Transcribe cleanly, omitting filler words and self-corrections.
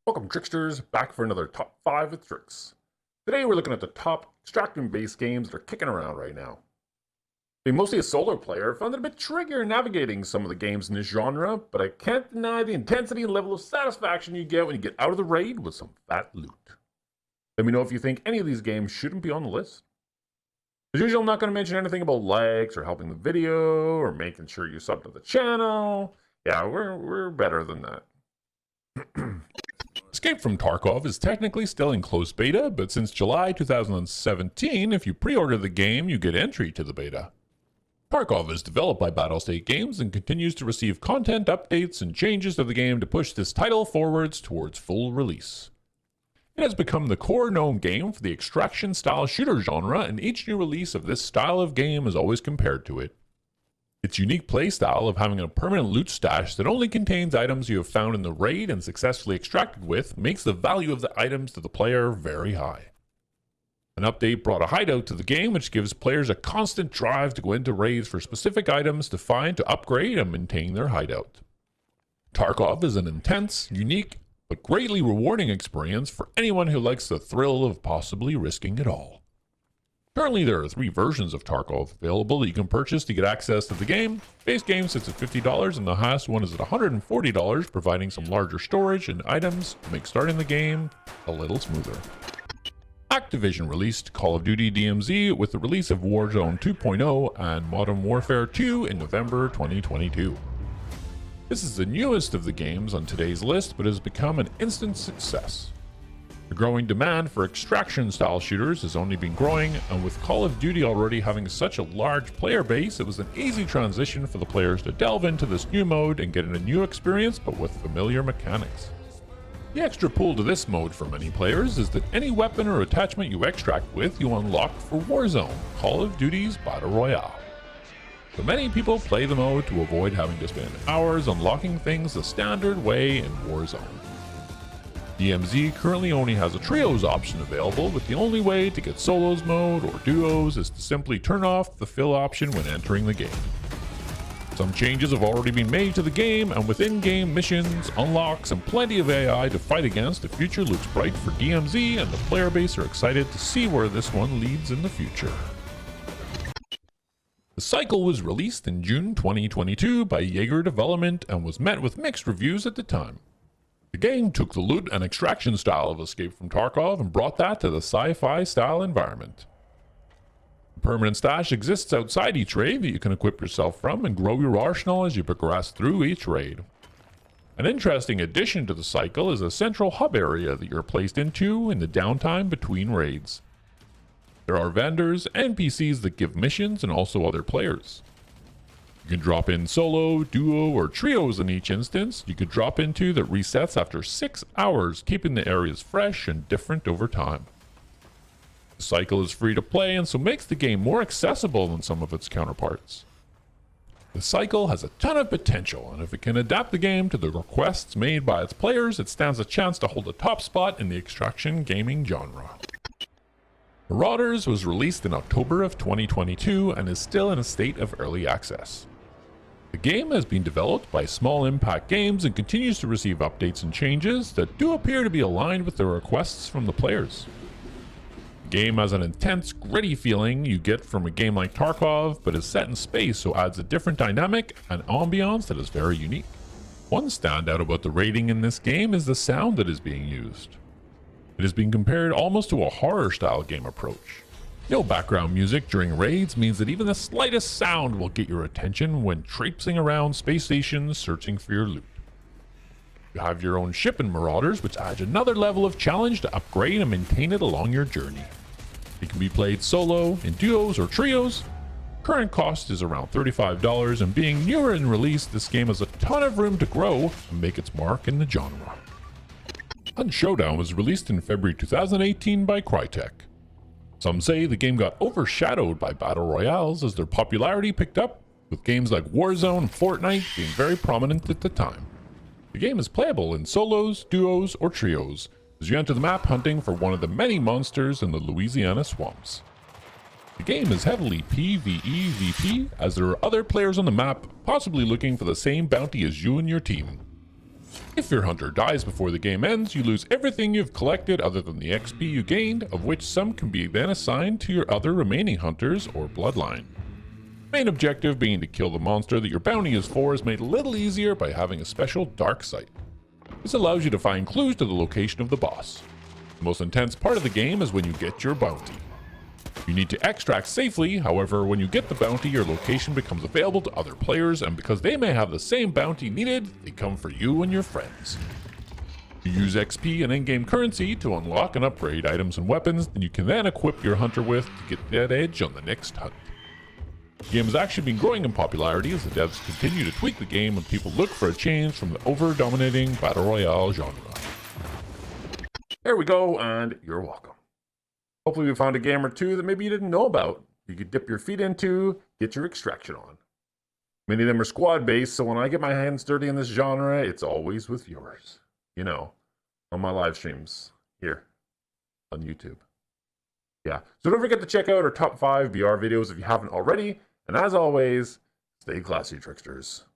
Welcome Tricksters, back for another Top 5 with Tricks. Today we're looking at the top extraction-based games that are kicking around right now. Being mostly a solo player, I found it a bit trickier navigating some of the games in this genre, but I can't deny the intensity and level of satisfaction you get when you get out of the raid with some fat loot. Let me know if you think any of these games shouldn't be on the list. As usual, I'm not going to mention anything about likes or helping the video or making sure you sub to the channel. Yeah, we're better than that. Escape from Tarkov is technically still in closed beta, but since July 2017, if you pre-order the game, you get entry to the beta. Tarkov is developed by Battlestate Games and continues to receive content updates and changes to the game to push this title forwards towards full release. It has become the core known game for the extraction-style shooter genre, and each new release of this style of game is always compared to it. Its unique playstyle of having a permanent loot stash that only contains items you have found in the raid and successfully extracted with makes the value of the items to the player very high. An update brought a hideout to the game which gives players a constant drive to go into raids for specific items to find to upgrade and maintain their hideout. Tarkov is an intense, unique, but greatly rewarding experience for anyone who likes the thrill of possibly risking it all. Currently, there are 3 versions of Tarkov available that you can purchase to get access to the game. Base game sits at $50 and the highest one is at $140, providing some larger storage and items to make starting the game a little smoother. Activision released Call of Duty DMZ with the release of Warzone 2.0 and Modern Warfare 2 in November 2022. This is the newest of the games on today's list, but has become an instant success. The growing demand for extraction-style shooters has only been growing, and with Call of Duty already having such a large player base, it was an easy transition for the players to delve into this new mode and get a new experience, but with familiar mechanics. The extra pull to this mode for many players is that any weapon or attachment you extract with, you unlock for Warzone, Call of Duty's Battle Royale. So many people play the mode to avoid having to spend hours unlocking things the standard way in Warzone. DMZ currently only has a trios option available, but the only way to get solos mode or duos is to simply turn off the fill option when entering the game. Some changes have already been made to the game, and with in-game missions, unlocks, and plenty of AI to fight against, the future looks bright for DMZ, and the player base are excited to see where this one leads in the future. The Cycle was released in June 2022 by Jaeger Development and was met with mixed reviews at the time. The game took the loot and extraction style of Escape from Tarkov and brought that to the sci-fi style environment. A permanent stash exists outside each raid that you can equip yourself from and grow your arsenal as you progress through each raid. An interesting addition to the Cycle is a central hub area that you're placed into in the downtime between raids. There are vendors, NPCs that give missions, and also other players. You can drop in solo, duo, or trios in each instance. You could drop into that resets after 6 hours, keeping the areas fresh and different over time. The Cycle is free to play and so makes the game more accessible than some of its counterparts. The Cycle has a ton of potential, and if it can adapt the game to the requests made by its players, it stands a chance to hold a top spot in the extraction gaming genre. Marauders was released in October of 2022 and is still in a state of early access. The game has been developed by Small Impact Games and continues to receive updates and changes that do appear to be aligned with the requests from the players. The game has an intense, gritty feeling you get from a game like Tarkov, but is set in space, so adds a different dynamic and ambiance that is very unique. One standout about the raiding in this game is the sound that is being used. It has been compared almost to a horror-style game approach. No background music during raids means that even the slightest sound will get your attention when traipsing around space stations searching for your loot. You have your own ship in Marauders, which adds another level of challenge to upgrade and maintain it along your journey. It can be played solo, in duos, or trios. Current cost is around $35, and being newer in release, this game has a ton of room to grow and make its mark in the genre. Showdown was released in February 2018 by Crytek. Some say the game got overshadowed by battle royales as their popularity picked up, with games like Warzone and Fortnite being very prominent at the time. The game is playable in solos, duos, or trios, as you enter the map hunting for one of the many monsters in the Louisiana swamps. The game is heavily PvE/VP, as there are other players on the map, possibly looking for the same bounty as you and your team. If your hunter dies before the game ends, you lose everything you've collected other than the XP you gained, of which some can be then assigned to your other remaining hunters or bloodline. The main objective being to kill the monster that your bounty is for is made a little easier by having a special dark sight. This allows you to find clues to the location of the boss. The most intense part of the game is when you get your bounty. You need to extract safely, however, when you get the bounty, your location becomes available to other players, and because they may have the same bounty needed, they come for you and your friends. You use XP and in-game currency to unlock and upgrade items and weapons that you can then equip your hunter with to get that edge on the next hunt. The game has actually been growing in popularity as the devs continue to tweak the game and people look for a change from the over-dominating Battle Royale genre. There we go, and you're welcome. Hopefully we found a game or two that maybe you didn't know about. You could dip your feet into, get your extraction on. Many of them are squad-based, so when I get my hands dirty in this genre, it's always with viewers. You know, on my live streams, here, on YouTube. Yeah, so don't forget to check out our top 5 BR videos if you haven't already, and as always, stay classy, tricksters.